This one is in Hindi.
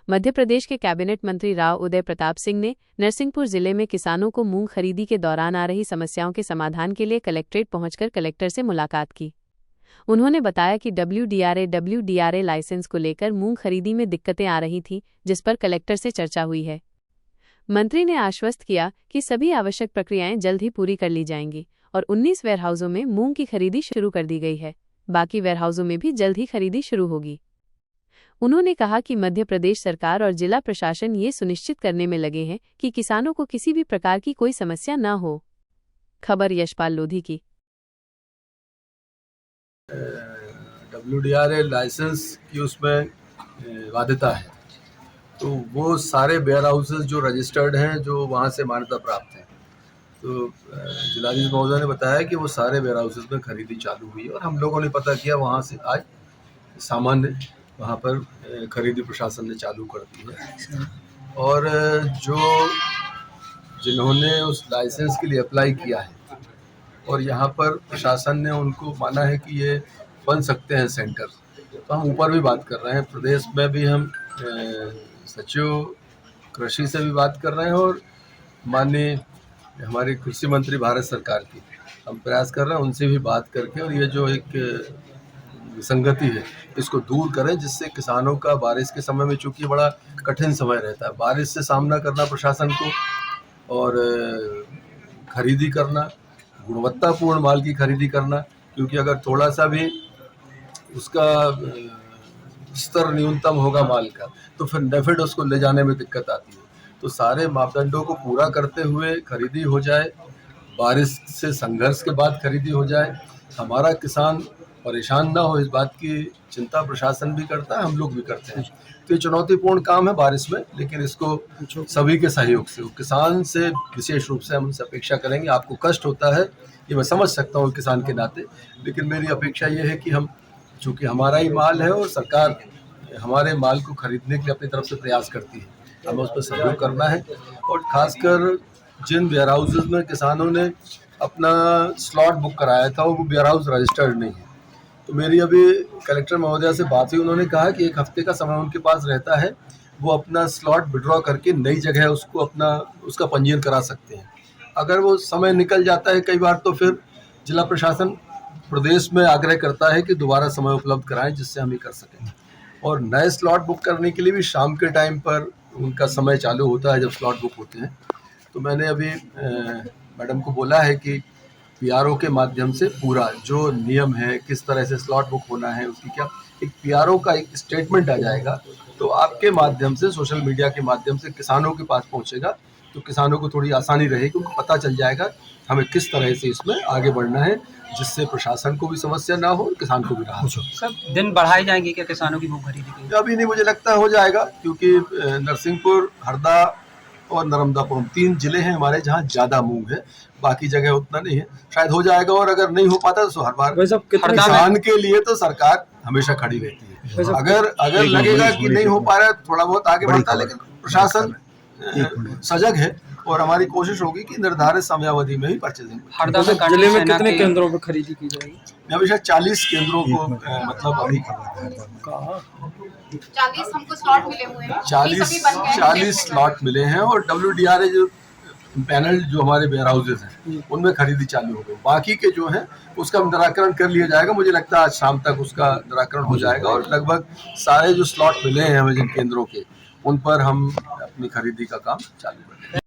मध्य प्रदेश के कैबिनेट मंत्री राव उदय प्रताप सिंह ने नरसिंहपुर जिले में किसानों को मूंग खरीदी के दौरान आ रही समस्याओं के समाधान के लिए कलेक्ट्रेट पहुंचकर कलेक्टर से मुलाकात की। उन्होंने बताया कि WDRA लाइसेंस को लेकर मूंग खरीदी में दिक्कतें आ रही थीं, जिस पर कलेक्टर से चर्चा हुई है। मंत्री ने आश्वस्त किया कि सभी आवश्यक प्रक्रियाएं जल्द ही पूरी कर ली जाएंगी और 19 वेयरहाउसों में मूंग की खरीदी शुरू कर दी गई है। बाकी वेयरहाउसों में भी जल्द ही खरीदी शुरू होगी। उन्होंने कहा कि मध्य प्रदेश सरकार और जिला प्रशासन ये सुनिश्चित करने में लगे हैं कि किसानों को किसी भी प्रकार की कोई समस्या न हो। खबर यशपाल लोधी की। WDRA लाइसेंस की उसमें वाध्यता है, तो वो सारे वेयर हाउसेज जो रजिस्टर्ड हैं, जो वहाँ से मान्यता प्राप्त हैं, तो जिलाधीश महोदय ने बताया कि वो सारे वेयर हाउसेज में खरीदी चालू हुई है और हम लोगों ने पता किया, वहाँ से आज सामान्य वहाँ पर खरीदी प्रशासन ने चालू कर दी है। और जिन्होंने उस लाइसेंस के लिए अप्लाई किया है और यहाँ पर प्रशासन ने उनको माना है कि ये बन सकते हैं सेंटर, तो हम ऊपर भी बात कर रहे हैं। प्रदेश में भी हम सचिव कृषि से भी बात कर रहे हैं और माननीय हमारे कृषि मंत्री भारत सरकार की हम प्रयास कर रहे हैं, उनसे भी बात करके, और ये जो एक विसंगति है इसको दूर करें, जिससे किसानों का बारिश के समय में, चूंकि बड़ा कठिन समय रहता है, बारिश से सामना करना प्रशासन को, और खरीदी करना, गुणवत्तापूर्ण माल की खरीदी करना, क्योंकि अगर थोड़ा सा भी उसका स्तर न्यूनतम होगा माल का, तो फिर डेफिड उसको ले जाने में दिक्कत आती है। तो सारे मापदंडों को पूरा करते हुए खरीदी हो जाए, बारिश से संघर्ष के बाद खरीदी हो जाए, हमारा किसान परेशान ना हो, इस बात की चिंता प्रशासन भी करता है, हम लोग भी करते हैं। तो ये चुनौतीपूर्ण काम है बारिश में, लेकिन इसको सभी के सहयोग से, किसान से विशेष रूप से हम उनसे अपेक्षा करेंगे। आपको कष्ट होता है, ये मैं समझ सकता हूँ किसान के नाते, लेकिन मेरी अपेक्षा ये है कि हम, चूँकि हमारा ही माल है और सरकार हमारे माल को खरीदने के लिए अपनी तरफ से प्रयास करती है, हमें उस पर सहयोग करना है। और खासकर जिन वेयर हाउसेज में किसानों ने अपना स्लॉट बुक कराया था, वो वेयर हाउस रजिस्टर्ड नहीं है, तो मेरी अभी कलेक्टर महोदया से बात हुई, उन्होंने कहा कि 1 हफ्ते का समय उनके पास रहता है, वो अपना स्लॉट विड्रॉ करके नई जगह उसका पंजीयन करा सकते हैं। अगर वो समय निकल जाता है कई बार, तो फिर जिला प्रशासन प्रदेश में आग्रह करता है कि दोबारा समय उपलब्ध कराएं, जिससे हम ये कर सकें। और नए स्लॉट बुक करने के लिए भी शाम के टाइम पर उनका समय चालू होता है जब स्लॉट बुक होते हैं। तो मैंने अभी मैडम को बोला है कि PRO के माध्यम से पूरा जो नियम है, किस तरह से स्लॉट बुक होना है, उसकी क्या एक PRO का एक स्टेटमेंट आ जाएगा, तो आपके माध्यम से, सोशल मीडिया के माध्यम से किसानों के पास पहुंचेगा, तो किसानों को थोड़ी आसानी रहेगी, उनको पता चल जाएगा हमें किस तरह से इसमें आगे बढ़ना है, जिससे प्रशासन को भी समस्या ना हो और किसान को भी राहत हो। सब दिन बढ़ाई जाएंगी क्या किसानों की मूंग खरीदी की? अभी नहीं, मुझे लगता हो जाएगा, क्योंकि नरसिंहपुर, हरदा और नर्मदापुरम 3 जिले हैं हमारे जहाँ ज़्यादा मूंग है, बाकी जगह उतना नहीं है। शायद हो जाएगा, और अगर नहीं हो पाता तो हर बार किसान के लिए तो सरकार हमेशा खड़ी रहती है। अगर लगेगा कि नहीं हो पा रहा है, थोड़ा बहुत आगे बढ़ता है, लेकिन प्रशासन सजग है और हमारी कोशिश होगी कि निर्धारित समयावधि में ही परचेजिंग। हरदा जिले में कितने केंद्रों पर खरीदी की जाएगी? अभी शायद 40 केंद्रों को, मतलब अभी 40 हमको स्लॉट मिले हुए हैं, 40 स्लॉट मिले हैं, और WDRA जो पैनल जो हमारे वेयर हाउसेज हैं उनमें खरीदी चालू हो गई। बाकी के जो हैं उसका निराकरण कर लिया जाएगा, मुझे लगता है आज शाम तक उसका निराकरण हो जाएगा, और लगभग सारे जो स्लॉट मिले हैं हमें जिन केंद्रों के, उन पर हम अपनी खरीदी का काम चालू करेंगे।